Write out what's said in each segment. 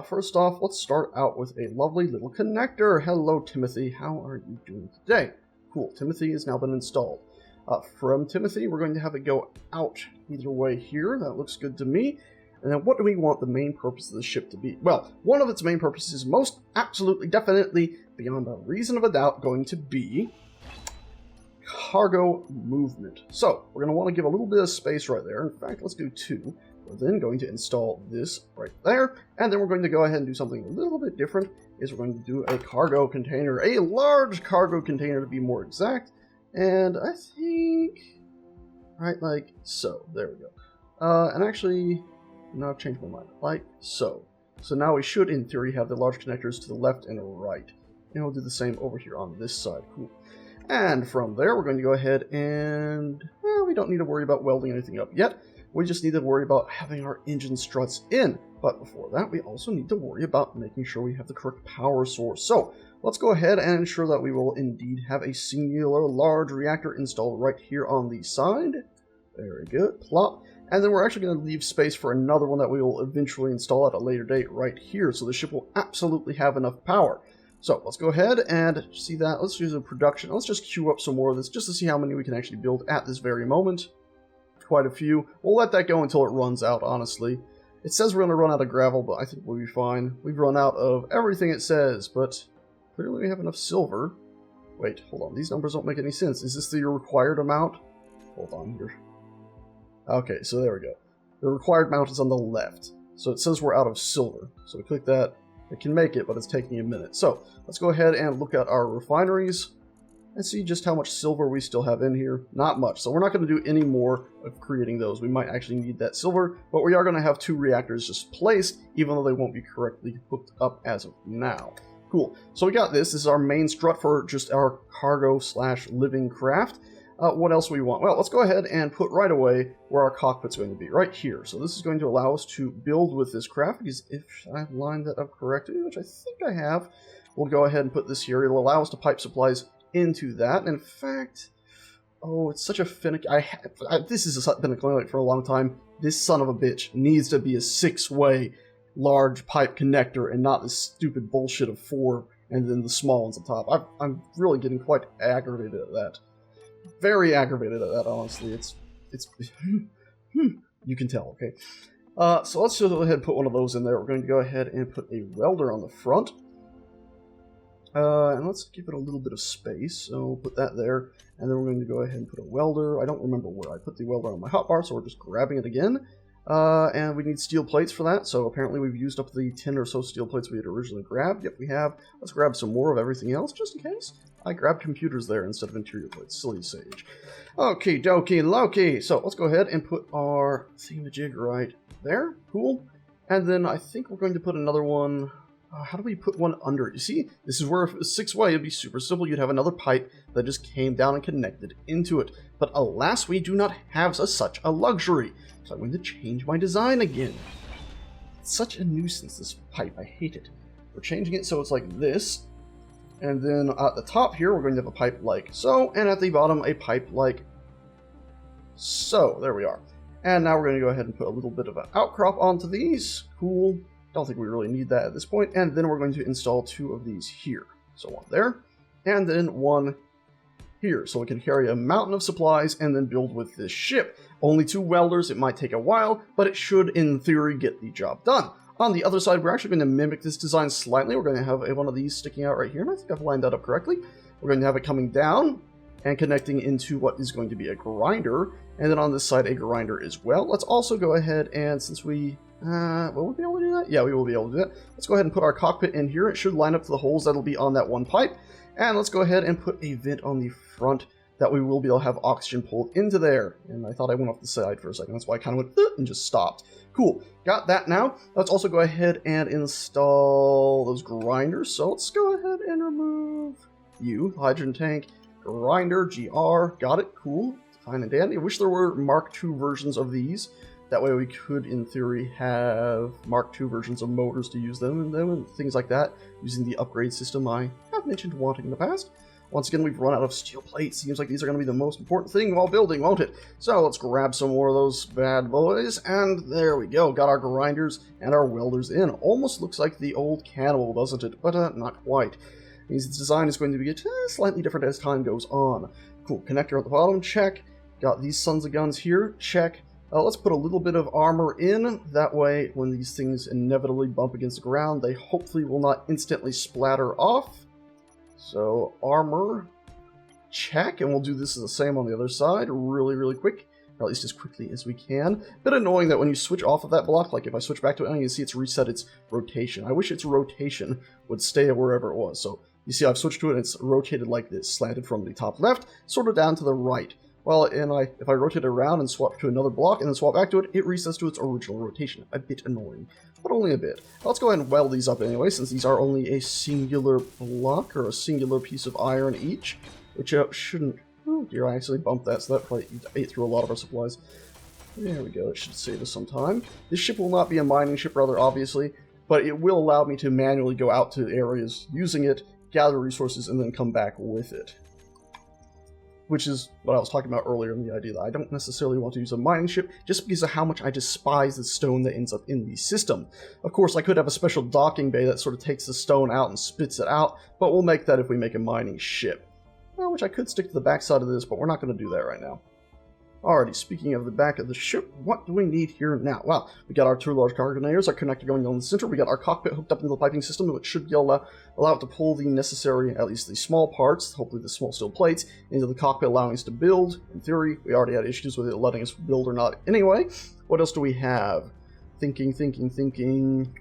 First off, let's start out with a lovely little connector. Hello, Timothy. How are you doing today? Cool. Timothy has now been installed. From Timothy, we're going to have it go out either way here. That looks good to me. And then what do we want the main purpose of the ship to be? Well, one of its main purposes is most absolutely, definitely, beyond a reason of a doubt, going to be cargo movement. So, we're going to want to give a little bit of space right there. In fact, let's do 2. We're then going to install this right there, and then we're going to go ahead and do something a little bit different, is we're going to do a cargo container, a large cargo container to be more exact, and I think, right, like so, there we go. And actually, no, I've changed my mind, like so. So now we should, in theory, have the large connectors to the left and right, and we'll do the same over here on this side, cool. And from there, we're going to go ahead and, well, we don't need to worry about welding anything up yet. We just need to worry about having our engine struts in. But before that, we also need to worry about making sure we have the correct power source. So let's go ahead and ensure that we will indeed have a singular large reactor installed right here on the side. Very good. Plop. And then we're actually going to leave space for another one that we will eventually install at a later date right here. So the ship will absolutely have enough power. So let's go ahead and see that. Let's use a production. Let's just queue up some more of this just to see how many we can actually build at this very moment. Quite a few. We'll let that go until it runs out, honestly. It says we're going to run out of gravel, but I think we'll be fine. We've run out of everything it says, but clearly we have enough silver. Wait, hold on. These numbers don't make any sense. Is this the required amount? Hold on here. Okay, so there we go. The required amount is on the left. So it says we're out of silver. So we click that. It can make it, but it's taking a minute. So let's go ahead and look at our refineries and see just how much silver we still have in here. Not much. So we're not going to do any more of creating those. We might actually need that silver, but we are going to have 2 reactors just placed, even though they won't be correctly hooked up as of now. Cool. So we got this. This is our main strut for just our cargo / living craft. What else do we want? Well, let's go ahead and put right away where our cockpit's going to be, right here. So this is going to allow us to build with this craft, because if I've lined that up correctly, which I think I have, we'll go ahead and put this here. It'll allow us to pipe supplies into that. And in fact, oh, it's such a finicky. This has been a complaint for a long time. This son of a bitch needs to be a 6-way large pipe connector and not this stupid bullshit of 4 and then the small ones on top. I'm really getting quite aggravated at that. Very aggravated at that, honestly. It's you can tell, okay? So let's just go ahead and put one of those in there. We're going to go ahead and put a welder on the front. And let's give it a little bit of space. So we'll put that there. And then we're going to go ahead and put a welder. I don't remember where I put the welder on my hotbar, so we're just grabbing it again. And we need steel plates for that. So apparently we've used up the 10 or so steel plates we had originally grabbed. Yep, we have. Let's grab some more of everything else, just in case. I grabbed computers there instead of interior plates. Silly sage. Okay, dokie, Loki. So let's go ahead and put our thingamajig right there. Cool. And then I think we're going to put another one. How do we put one under it? You see, this is where if it was 6-way, it'd be super simple. You'd have another pipe that just came down and connected into it. But alas, we do not have such a luxury. So I'm going to change my design again. It's such a nuisance, this pipe. I hate it. We're changing it so it's like this. And then at the top here, we're going to have a pipe like so. And at the bottom, a pipe like so. There we are. And now we're going to go ahead and put a little bit of an outcrop onto these. Cool. Don't think we really need that at this point. And then we're going to install 2 of these here. So one there, and then one here. So we can carry a mountain of supplies and then build with this ship. Only 2 welders. It might take a while, but it should, in theory, get the job done. On the other side, we're actually going to mimic this design slightly. We're going to have one of these sticking out right here, and I think I've lined that up correctly. We're going to have it coming down and connecting into what is going to be a grinder, and then on this side, a grinder as well. Let's also go ahead and, since we... will we be able to do that? Yeah, we will be able to do that. Let's go ahead and put our cockpit in here. It should line up to the holes that'll be on that one pipe. And let's go ahead and put a vent on the front that we will be able to have oxygen pulled into there. And I thought I went off the side for a second. That's why I kind of went and just stopped. Cool. Got that now. Let's also go ahead and install those grinders. So let's go ahead and remove you, hydrogen tank, grinder, GR. Got it. Cool. Fine and dandy. I wish there were Mark II versions of these. That way we could, in theory, have Mark II versions of motors to use them and things like that, using the upgrade system I have mentioned wanting in the past. Once again, we've run out of steel plates. Seems like these are going to be the most important thing while building, won't it? So let's grab some more of those bad boys, and there we go. Got our grinders and our welders in. Almost looks like the old cannibal, doesn't it? But not quite. Means the design is going to be slightly different as time goes on. Cool. Connector at the bottom, check. Got these sons of guns here, check. Let's put a little bit of armor in. That way, when these things inevitably bump against the ground, they hopefully will not instantly splatter off. So, armor, check. And we'll do this the same on the other side, really, really quick. Or at least as quickly as we can. Bit annoying that when you switch off of that block, like if I switch back to it, you can see it's reset its rotation. I wish its rotation would stay wherever it was. So, you see I've switched to it, and it's rotated like this, slanted from the top left, sort of down to the right. Well, if I rotate it around and swap to another block and then swap back to it, it resets to its original rotation. A bit annoying, but only a bit. Let's go ahead and weld these up anyway, since these are only a singular block, or a singular piece of iron each, which shouldn't... Oh dear, I actually bumped that, so that probably ate through a lot of our supplies. There we go, it should save us some time. This ship will not be a mining ship, rather obviously, but it will allow me to manually go out to areas using it, gather resources, and then come back with it. Which is what I was talking about earlier in the idea that I don't necessarily want to use a mining ship just because of how much I despise the stone that ends up in the system. Of course, I could have a special docking bay that sort of takes the stone out and spits it out, but we'll make that if we make a mining ship. Well, which I could stick to the backside of this, but we're not going to do that right now. Alrighty, speaking of the back of the ship, what do we need here now? Well, we got our two large cargo containers, our connector going down the center, we got our cockpit hooked up into the piping system, which should allow it to pull the necessary, at least the small parts, hopefully the small steel plates, into the cockpit, allowing us to build. In theory, we already had issues with it letting us build or not anyway. What else do we have? Thinking.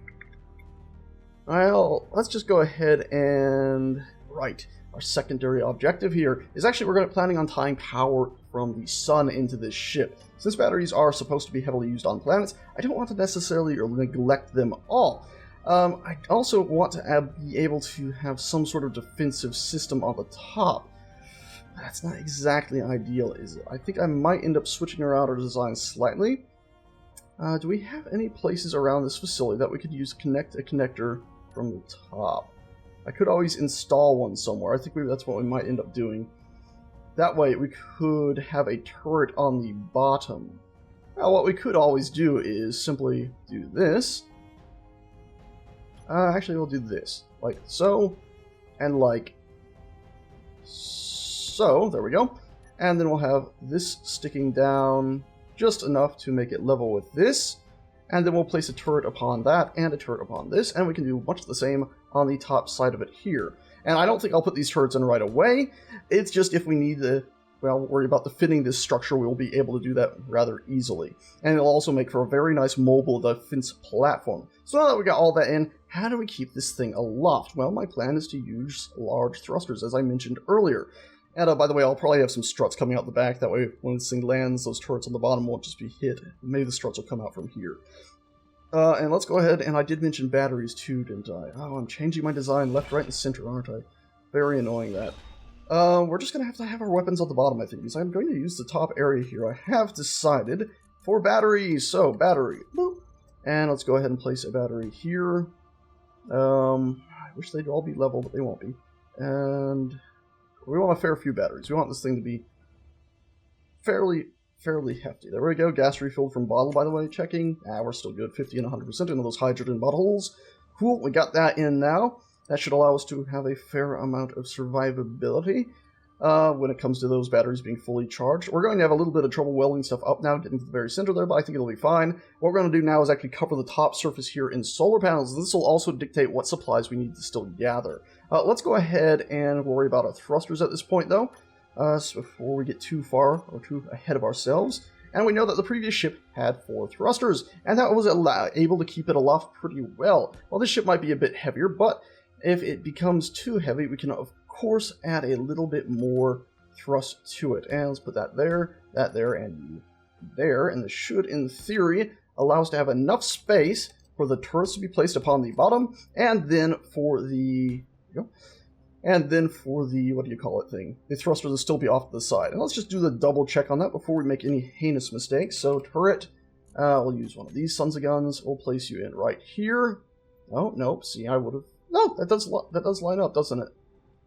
Well, let's just go ahead and... Right. Our secondary objective here is actually we're planning on tying power from the sun into this ship. Since batteries are supposed to be heavily used on planets, I don't want to necessarily neglect them all. I also want to be able to have some sort of defensive system on the top. That's not exactly ideal, is it? I think I might end up switching around our design slightly. Do we have any places around this facility that we could use to connect a connector from the top? I could always install one somewhere. I think that's what we might end up doing. That way we could have a turret on the bottom. Now what we could always do is simply do this. Actually we'll do this. Like so, and like so. There we go. And then we'll have this sticking down just enough to make it level with this. And then we'll place a turret upon that, and a turret upon this, and we can do much the same on the top side of it here. And I don't think I'll put these turrets in right away. It's just if we need to, well, worry about the fitting this structure, we'll be able to do that rather easily. And it'll also make for a very nice mobile defense platform. So now that we got all that in, how do we keep this thing aloft? Well, my plan is to use large thrusters, as I mentioned earlier. And by the way, I'll probably have some struts coming out the back. That way, when this thing lands, those turrets on the bottom won't just be hit. Maybe the struts will come out from here. And let's go ahead, and I did mention batteries too, didn't I? Oh, I'm changing my design left, right, and center, aren't I? Very annoying, that. We're just going to have our weapons at the bottom, I think, because I'm going to use the top area here. I have decided for batteries. So, battery. Boop. And let's go ahead and place a battery here. I wish they'd all be level, but they won't be. And... we want a fair few batteries. We want this thing to be fairly hefty. There we go. Gas refilled from bottle, by the way. Checking. We're still good. 50 and 100% into those hydrogen bottles. Cool. We got that in now. That should allow us to have a fair amount of survivability when it comes to those batteries being fully charged. We're going to have a little bit of trouble welding stuff up now, getting to the very center there, but I think it'll be fine. What we're going to do now is actually cover the top surface here in solar panels. This will also dictate what supplies we need to still gather. Let's go ahead and worry about our thrusters at this point, though, so before we get too far or too ahead of ourselves. And we know that the previous ship had 4 thrusters, and that was able to keep it aloft pretty well. Well, this ship might be a bit heavier, but if it becomes too heavy, we can, of course, add a little bit more thrust to it. And let's put that there, and there. And this should, in theory, allow us to have enough space for the turrets to be placed upon the bottom, and then for the... what do you call it thing? The thrusters will still be off to the side. And let's just do the double check on that before we make any heinous mistakes. So turret, we'll use one of these sons of guns. We'll place you in right here. Oh, nope. See, I would have... No, that does line up, doesn't it?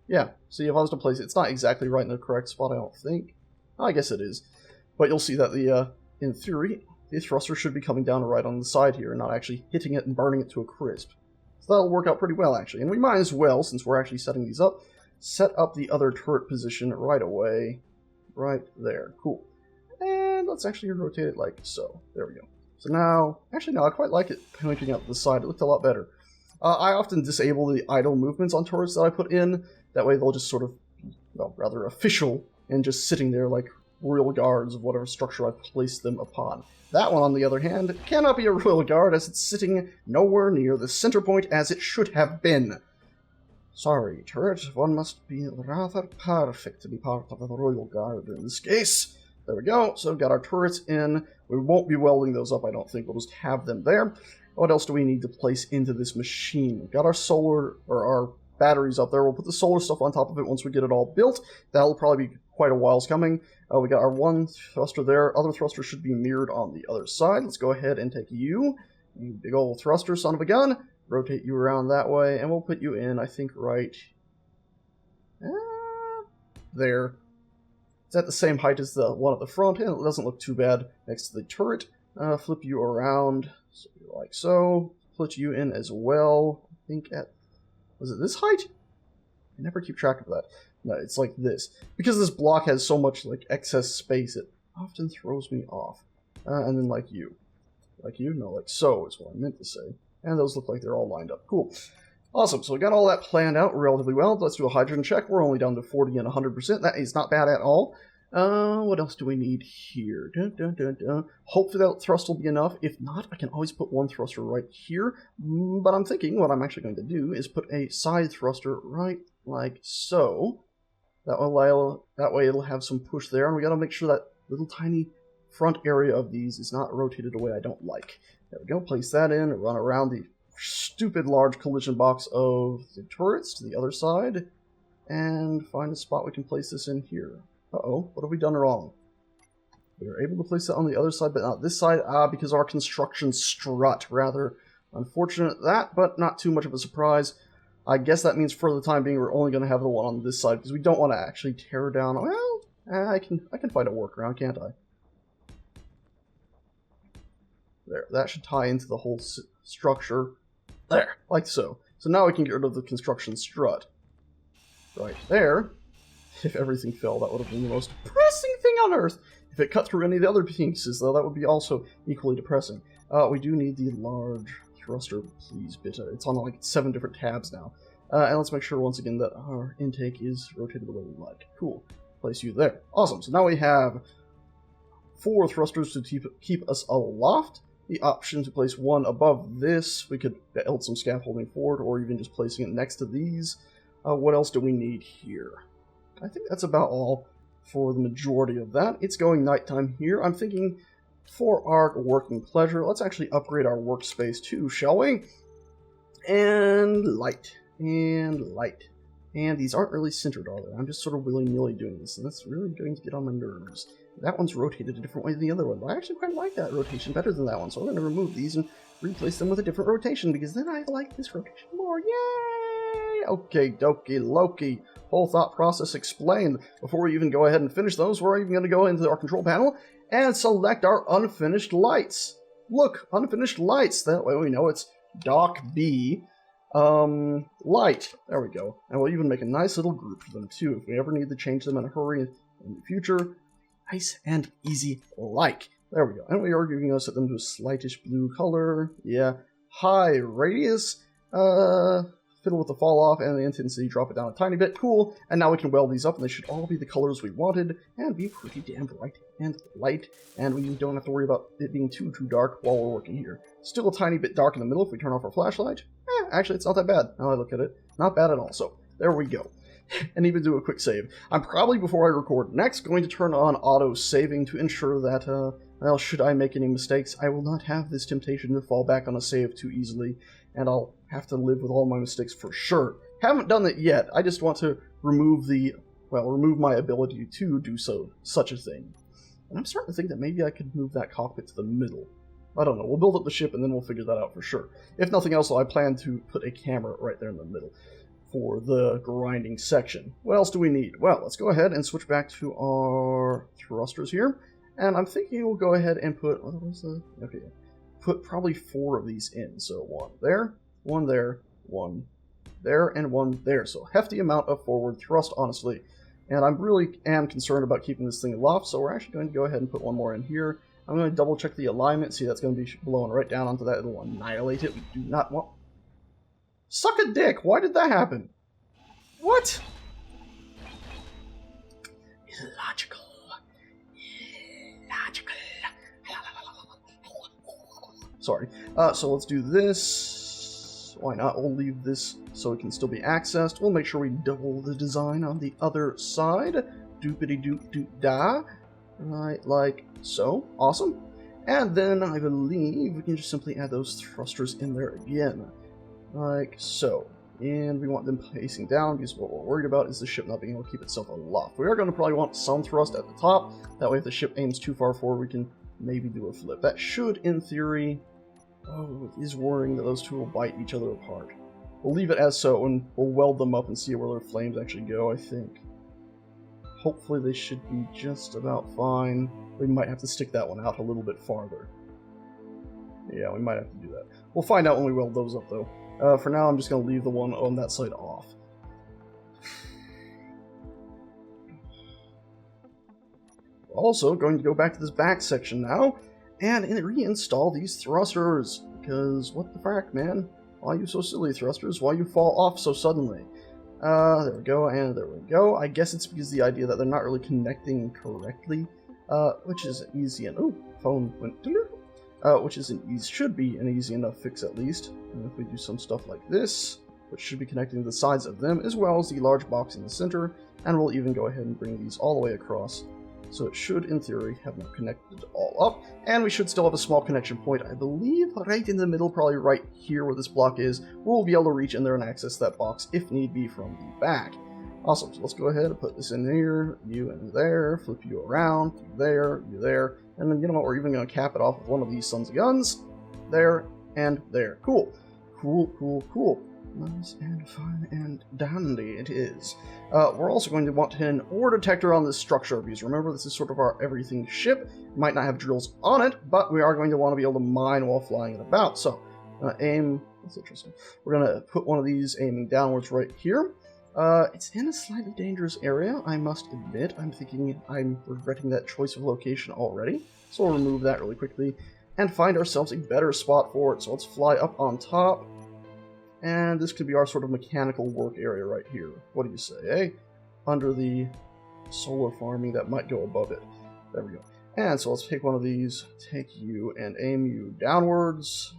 Yeah, see, if I was to place it, it's not exactly right in the correct spot, I don't think. I guess it is. But you'll see that in theory, the thruster should be coming down right on the side here and not actually hitting it and burning it to a crisp. So that'll work out pretty well, actually. And we might as well, since we're actually setting these up, set up the other turret position right away. Right there. Cool. And let's actually rotate it like so. There we go. So now, actually no, I quite like it pointing out the side. It looked a lot better. I often disable the idle movements on turrets that I put in. That way they'll just sort of, well, rather official and just sitting there like royal guards of whatever structure I've placed them upon. That one, on the other hand, cannot be a royal guard as it's sitting nowhere near the center point as it should have been. Sorry, turret, one must be rather perfect to be part of the royal guard in this case. There we go, so we've got our turrets in. We won't be welding those up, I don't think. We'll just have them there. What else do we need to place into this machine? We've got our solar, or our batteries up there. We'll put the solar stuff on top of it once we get it all built. That'll probably be quite a while's coming. We got our one thruster there. Other thruster should be mirrored on the other side. Let's go ahead and take you big old thruster, son of a gun. Rotate you around that way, and we'll put you in, I think, right there. It's at the same height as the one at the front, and it doesn't look too bad next to the turret. Flip you around, so like so. Put you in as well. I think at, was it this height? I never keep track of that. No, it's like this. Because this block has so much like excess space, it often throws me off. And then like you. Like you? No, like so is what I meant to say. And those look like they're all lined up. Cool. Awesome. So we got all that planned out relatively well. Let's do a hydrogen check. We're only down to 40 and 100%. That is not bad at all. What else do we need here? Hopefully that thrust will be enough. If not, I can always put one thruster right here. But I'm thinking what I'm actually going to do is put a side thruster right like so. That way it'll have some push there. And we got to make sure that little tiny front area of these is not rotated the way I don't like. There we go. Place that in. Run around the stupid large collision box of the turrets to the other side. And find a spot we can place this in here. Uh-oh, what have we done wrong? We were able to place it on the other side, but not this side. Because our construction strut, rather. Unfortunate that, but not too much of a surprise. I guess that means for the time being we're only going to have the one on this side, because we don't want to actually tear down. Well, I can find a workaround, can't I? There, that should tie into the whole structure. There, like so. So now we can get rid of the construction strut. Right there. If everything fell, that would have been the most depressing thing on Earth. If it cut through any of the other pieces, though, that would be also equally depressing. We do need the large thruster, please, bit. It's on like 7 different tabs now. And let's make sure, once again, that our intake is rotated the way we like. Cool. Place you there. Awesome. So now we have 4 thrusters to keep us aloft. The option to place one above this. We could build some scaffolding for it, or even just placing it next to these. What else do we need here? I think that's about all for the majority of that. It's going nighttime here. I'm thinking for our working pleasure, let's actually upgrade our workspace too, shall we? And light. And light. And these aren't really centered, are they? I'm just sort of willy-nilly doing this, and that's really going to get on my nerves. That one's rotated a different way than the other one, but I actually quite like that rotation better than that one, so I'm going to remove these and replace them with a different rotation, because then I like this rotation more. Yay! Okay, dokie, Loki. Whole thought process explained. Before we even go ahead and finish those, we're even going to go into our control panel and select our unfinished lights. Look, unfinished lights. That way we know it's Dock B. Light. There we go. And we'll even make a nice little group for them too, if we ever need to change them in a hurry in the future. Nice and easy like. There we go. And we are giving us them to a slightish blue color. Yeah. High radius. Fiddle with the fall off and the intensity, drop it down a tiny bit. Cool. And now we can weld these up, and they should all be the colors we wanted and be pretty damn bright and light. And we don't have to worry about it being too dark while we're working here. Still a tiny bit dark in the middle if we turn off our flashlight. Actually, it's not that bad. Now I look at it. Not bad at all. So there we go. And even do a quick save. I'm probably, before I record next, going to turn on auto-saving to ensure that, well, should I make any mistakes, I will not have this temptation to fall back on a save too easily, and I'll have to live with all my mistakes for sure. Haven't done it yet. I just want to remove my ability to do such a thing. And I'm starting to think that maybe I could move that cockpit to the middle. I don't know. We'll build up the ship and then we'll figure that out for sure. If nothing else, I plan to put a camera right there in the middle for the grinding section. What else do we need? Well, let's go ahead and switch back to our thrusters here. And I'm thinking we'll go ahead and put, what was the, okay, put probably 4 of these in. So 1 there, 1 there, 1 there, and 1 there. So hefty amount of forward thrust, honestly. And I really am concerned about keeping this thing aloft, so we're actually going to go ahead and put 1 more in here. I'm going to double check the alignment. See, that's going to be blowing right down onto that. It'll annihilate it. We do not want... Suck a dick! Why did that happen? What? Illogical. Illogical. Sorry. So let's do this. Why not? We'll leave this so it can still be accessed. We'll make sure we double the design on the other side. Doopity-doop-doop-da. Right, like so. Awesome. And then I believe we can just simply add those thrusters in there again. Like so. And we want them facing down because what we're worried about is the ship not being able to keep itself aloft. We are going to probably want some thrust at the top. That way if the ship aims too far forward, we can maybe do a flip. That should, in theory... Oh, it is worrying that those two will bite each other apart. We'll leave it as so, and we'll weld them up and see where their flames actually go, I think. Hopefully they should be just about fine. We might have to stick that one out a little bit farther. Yeah, we might have to do that. We'll find out when we weld those up, though. For now, I'm just going to leave the one on that side off. We're also going to go back to this back section now, and reinstall these thrusters. Because, what the frack, man? Why are you so silly, thrusters? Why you fall off so suddenly? There we go, and there we go. I guess it's because the idea that they're not really connecting correctly, which is easy and... Oh, phone went... which is should be an easy enough fix at least. And if we do some stuff like this, which should be connecting the sides of them, as well as the large box in the center, and we'll even go ahead and bring these all the way across. So it should, in theory, have now connected all up, and we should still have a small connection point, I believe, right in the middle, probably right here where this block is, where we'll be able to reach in there and access that box, if need be, from the back. Awesome, so let's go ahead and put this in here, you in there, flip you around, you there, and then, you know what, we're even going to cap it off with one of these sons of guns, there, and there. Cool. Cool. Nice and fine and dandy it is. We're also going to want an ore detector on this structure, because remember, this is sort of our everything ship. It might not have drills on it, but we are going to want to be able to mine while flying it about. So, aim, that's interesting. We're going to put one of these aiming downwards right here. It's in a slightly dangerous area, I must admit. I'm regretting that choice of location already. So we'll remove that really quickly and find ourselves a better spot for it. So let's fly up on top. And this could be our sort of mechanical work area right here. What do you say, eh? Under the solar farming that might go above it. There we go. And so let's take one of these, take you, and aim you downwards.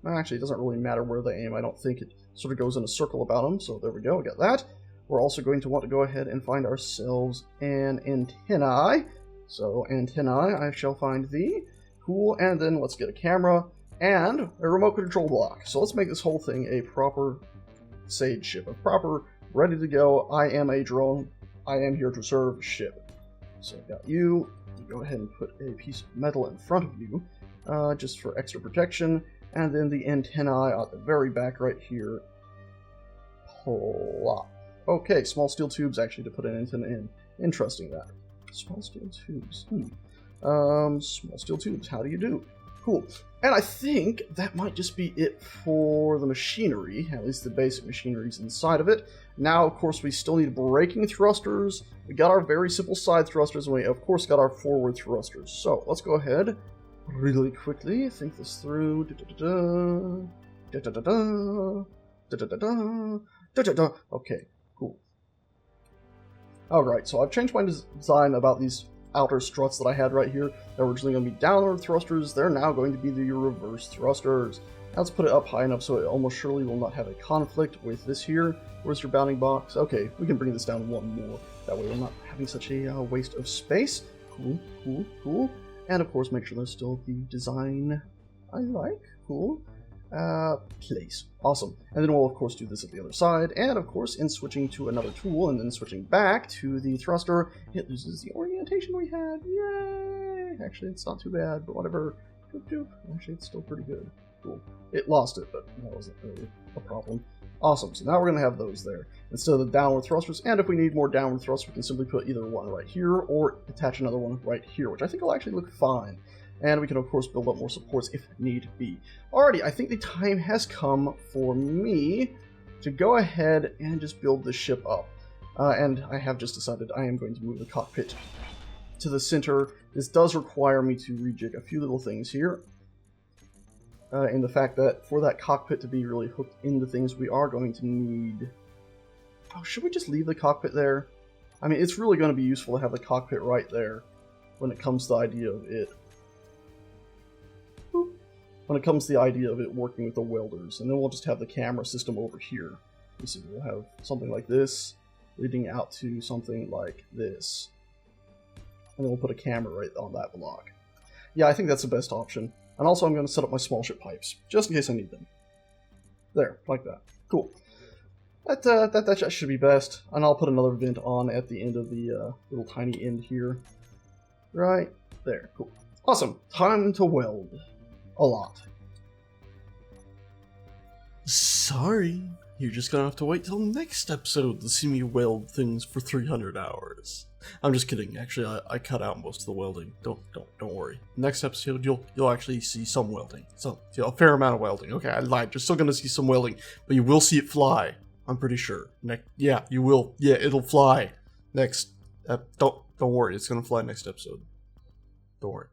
Actually, it doesn't really matter where they aim. I don't think it sort of goes in a circle about them. So there we go, we got that. We're also going to want to go ahead and find ourselves an antennae. So antennae, I shall find thee. Cool, and then let's get a camera. And a remote control block. So let's make this whole thing a proper Sage ship. A proper, ready to go, I am a drone, I am here to serve ship. So I've got you. Go ahead and put a piece of metal in front of you, just for extra protection. And then the antennae at the very back right here. Plop. Okay, small steel tubes actually to put an antenna in. Interesting that. Small steel tubes. Small steel tubes, how do you do? Cool. And I think that might just be it for the machinery, at least the basic machineries inside of it. Now, of course, we still need braking thrusters. We got our very simple side thrusters, and we, of course, got our forward thrusters. So, let's go ahead, really quickly, think this through. Okay, cool. Alright, so I've changed my design about these outer struts that I had right here. They're originally going to be downward thrusters. They're now going to be the reverse thrusters. Now let's put it up high enough so it almost surely will not have a conflict with this here. Where's your bounding box? Okay, we can bring this down one more. That way we're not having such a waste of space. Cool. And of course, make sure there's still the design I like. Cool. Place. Awesome. And then we'll, of course, do this at the other side. And, of course, in switching to another tool and then switching back to the thruster, it loses the orientation we had. Yay! Actually, it's not too bad, but whatever. Actually, it's still pretty good. Cool. It lost it, but that wasn't really a problem. Awesome, so now we're going to have those there instead of the downward thrusters, and if we need more downward thrusters, we can simply put either one right here or attach another one right here, which I think will actually look fine. And we can, of course, build up more supports if need be. Alrighty, I think the time has come for me to go ahead and just build this ship up. And I have just decided I am going to move the cockpit to the center. This does require me to rejig a few little things here. In the fact that for that cockpit to be really hooked into things, we are going to need... Oh, should we just leave the cockpit there? I mean, it's really going to be useful to have the cockpit right there when it comes to the idea of it. When it comes to the idea of it working with the welders. And then we'll just have the camera system over here. You see, we'll have something like this leading out to something like this. And then we'll put a camera right on that block. Yeah, I think that's the best option. And also I'm going to set up my small ship pipes, just in case I need them. There, like that. Cool. That should be best. And I'll put another vent on at the end of the little tiny end here. Right there. Cool. Awesome. Time to weld. A lot. Sorry, you're just gonna have to wait till next episode to see me weld things for 300 hours. I'm just kidding. Actually, I cut out most of the welding. Don't worry. Next episode, you'll actually see some welding. A fair amount of welding. Okay, I lied. You're still gonna see some welding, but you will see it fly. I'm pretty sure. Yeah, you will. Yeah, it'll fly. Next. Don't worry. It's gonna fly next episode. Don't worry.